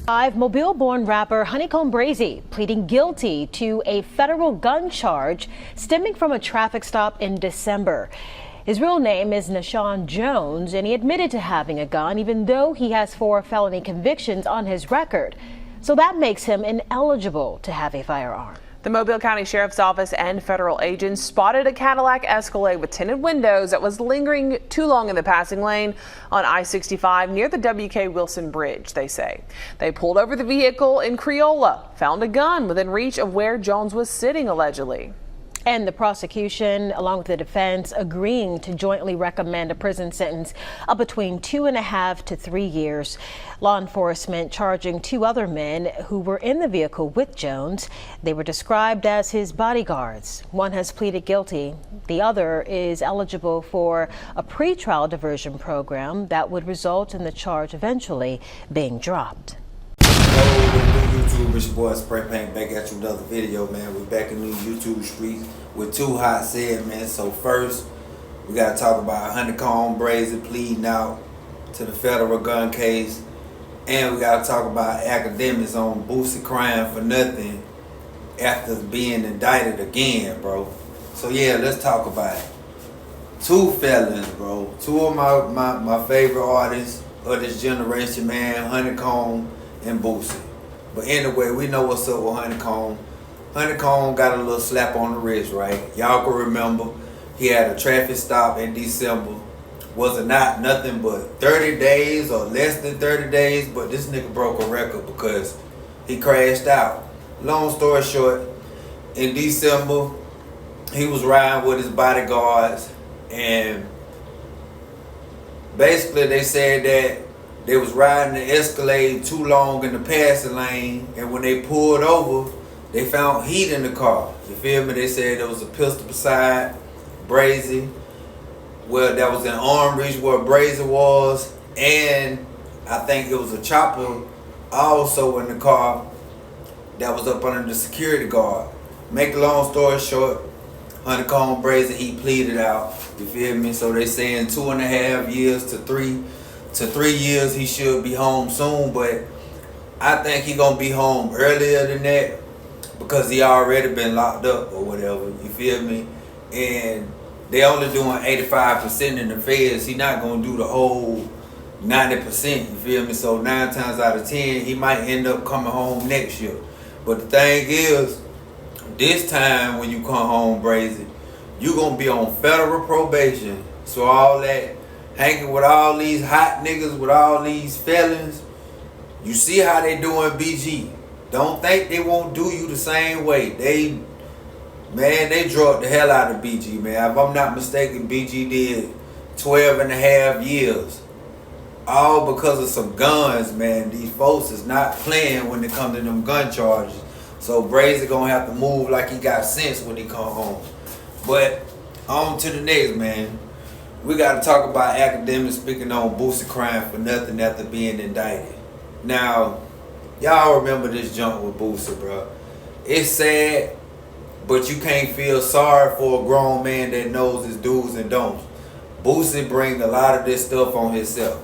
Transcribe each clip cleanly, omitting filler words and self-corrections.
Mobile-born rapper HoneyKomb Brazy pleading guilty to a federal gun charge stemming from a traffic stop in December. His real name is Nashawn Jones, and he admitted to having a gun even though he has 4 felony convictions on his record. So that makes him ineligible to have a firearm. The Mobile County Sheriff's Office and federal agents spotted a Cadillac Escalade with tinted windows that was lingering too long in the passing lane on I-65 near the W.K. Wilson Bridge, they say. They pulled over the vehicle in Creola, found a gun within reach of where Jones was sitting, allegedly. And the prosecution, along with the defense, agreeing to jointly recommend a prison sentence of between 2.5 to 3 years. Law enforcement charging 2 other men who were in the vehicle with Jones. They were described as his bodyguards. One has pleaded guilty. The other is eligible for a pretrial diversion program that would result in the charge eventually being dropped. YouTube, it's your boy Spray Paint back at you with another video, man. We're back in these YouTube streets with 2 hot segments. So first, we gotta talk about HoneyKomb Brazy pleading out to the federal gun case, and we gotta talk about Akademiks on Boosie crying for nothing after being indicted again, bro. So yeah, let's talk about it. 2 felons, bro. 2 of my favorite artists of this generation, man. HoneyKomb and Boosie. But anyway, we know what's up with HoneyKomb. HoneyKomb got a little slap on the wrist, right? Y'all can remember he had a traffic stop in December. Was it not nothing but 30 days or less than 30 days, but this nigga broke a record because he crashed out. Long story short, in December, he was riding with his bodyguards, and basically they said that they was riding the Escalade too long in the passing lane, and when they pulled over, they found heat in the car. You feel me? They said there was a pistol beside Brazy. Well, that was in arm reach where Brazy was, and I think it was a chopper also in the car that was up under the security guard. Make a long story short, HoneyKomb Brazy, he pleaded out. You feel me? So they saying 2.5 years to 3 years. He should be home soon, but I think he gonna be home earlier than that because he already been locked up or whatever. You feel me? And they only doing 85% in the feds. He not gonna do the whole 90%. You feel me? So 9 times out of 10, he might end up coming home next year. But the thing is, this time when you come home, Brazy, you gonna be on federal probation. So all that hanging with all these hot niggas, with all these felons, you see how they doing BG. Don't think they won't do you the same way. They drugged the hell out of BG, man. If I'm not mistaken, BG did 12.5 years. All because of some guns, man. These folks is not playing when it comes to them gun charges. So Brazy gonna have to move like he got sense when he come home. But on to the next, man. We got to talk about Akademiks speaking on Boosie crying for nothing after being indicted. Now, y'all remember this junk with Boosie, bro. It's sad, but you can't feel sorry for a grown man that knows his do's and don'ts. Boosie bring a lot of this stuff on himself.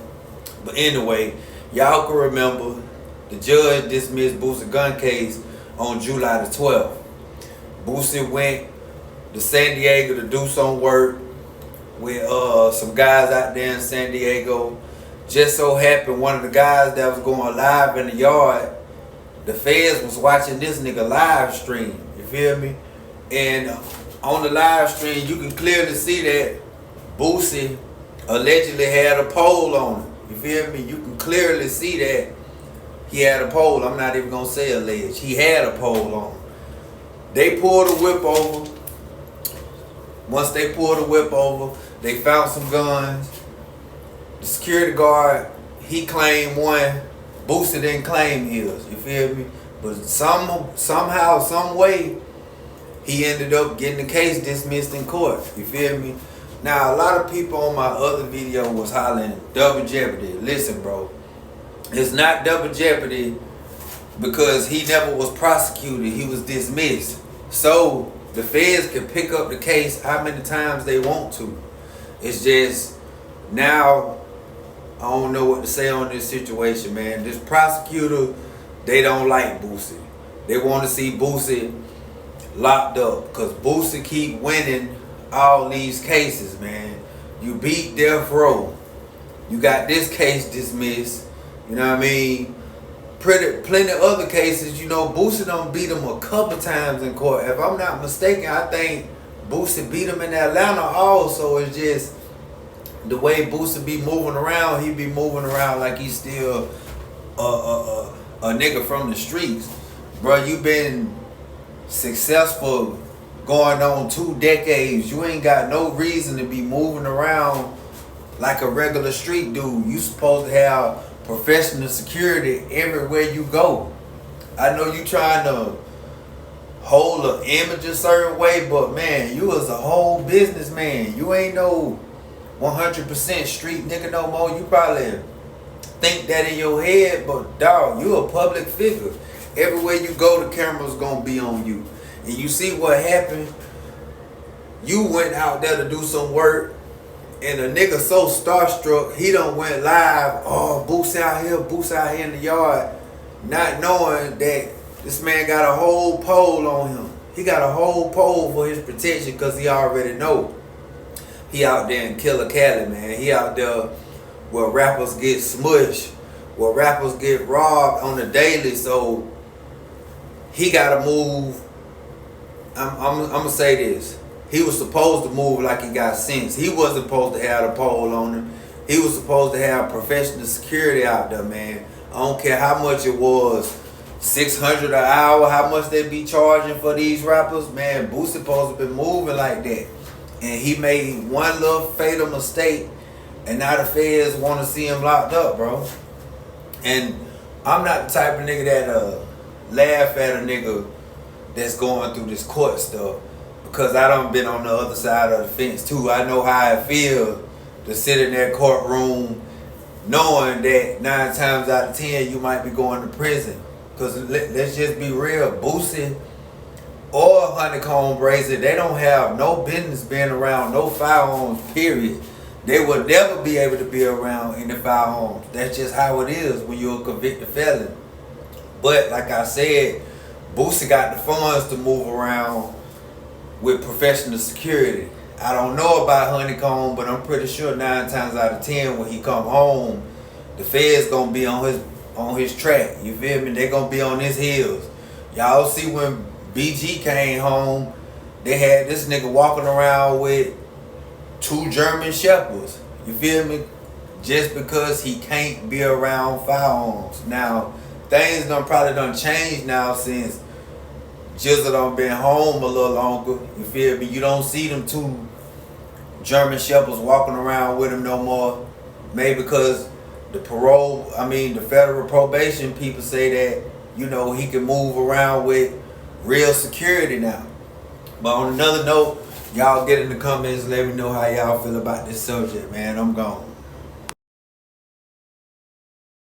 But anyway, y'all can remember the judge dismissed Boosie's gun case on July the 12th. Boosie went to San Diego to do some work with some guys out there in San Diego. Just so happened one of the guys that was going live in the yard, the feds was watching this nigga live stream. You feel me? And on the live stream, you can clearly see that Boosie allegedly had a pole on him. You feel me? You can clearly see that he had a pole. I'm not even gonna say alleged. He had a pole on him. They pulled the whip over. Once they pulled the whip over, they found some guns. The security guard, he claimed one. Boosie didn't claim his. You feel me? But somehow, some way, he ended up getting the case dismissed in court. You feel me? Now, a lot of people on my other video was hollering double jeopardy. Listen, bro. It's not double jeopardy because he never was prosecuted. He was dismissed. So the feds can pick up the case how many times they want to. It's just now I don't know what to say on this situation, man. This prosecutor they don't like Boosie. They want to see Boosie locked up because Boosie keep winning all these cases, man. You beat Death Row. You got this case dismissed. You know what I mean? Plenty of other cases, you know, Boosie done beat him a couple times in court. If I'm not mistaken, I think Boosie beat him in Atlanta also. It's just the way Boosie be moving around, he be moving around like he's still a nigga from the streets. Bro, you been successful going on 2 decades. You ain't got no reason to be moving around like a regular street dude. You supposed to have professional security everywhere you go. I know you trying to hold an image a certain way, but man, you was a whole businessman. You ain't no 100% street nigga no more. You probably think that in your head, but dog, you a public figure. Everywhere you go, the camera's gonna be on you. And you see what happened? You went out there to do some work, and a nigga so starstruck, he done went live. Oh, Boosie out here in the yard. Not knowing that this man got a whole pole on him. He got a whole pole for his protection because he already know. He out there in Killer Cali, man. He out there where rappers get smushed, where rappers get robbed on the daily. So he gotta move. I'm gonna say this. He was supposed to move like he got sense. He wasn't supposed to have a pole on him. He was supposed to have professional security out there, man. I don't care how much it was, $600 an hour, how much they be charging for these rappers, man. Boosie supposed to be moving like that. And he made one little fatal mistake, and now the feds want to see him locked up, bro. And I'm not the type of nigga that laugh at a nigga that's going through this court stuff, because I done been on the other side of the fence too. I know how it feels to sit in that courtroom knowing that 9 times out of 10 you might be going to prison. Because let's just be real, Boosie or HoneyKomb Brazy, they don't have no business being around no firearms, period. They will never be able to be around any firearms. That's just how it is when you're a convicted felon. But like I said, Boosie got the funds to move around with professional security. I don't know about HoneyKomb, but I'm pretty sure 9 times out of 10 when he come home, the feds gonna be on his track. You feel me? They gonna be on his heels. Y'all see when BG came home, they had this nigga walking around with 2 German shepherds. You feel me? Just because he can't be around firearms. Now, things probably done changed now since Jizzle done been home a little longer. You feel me? You don't see them 2 German shepherds walking around with him no more. Maybe because the federal probation people say that, you know, he can move around with real security now. But on another note, y'all get in the comments, let me know how y'all feel about this subject, man. I'm gone.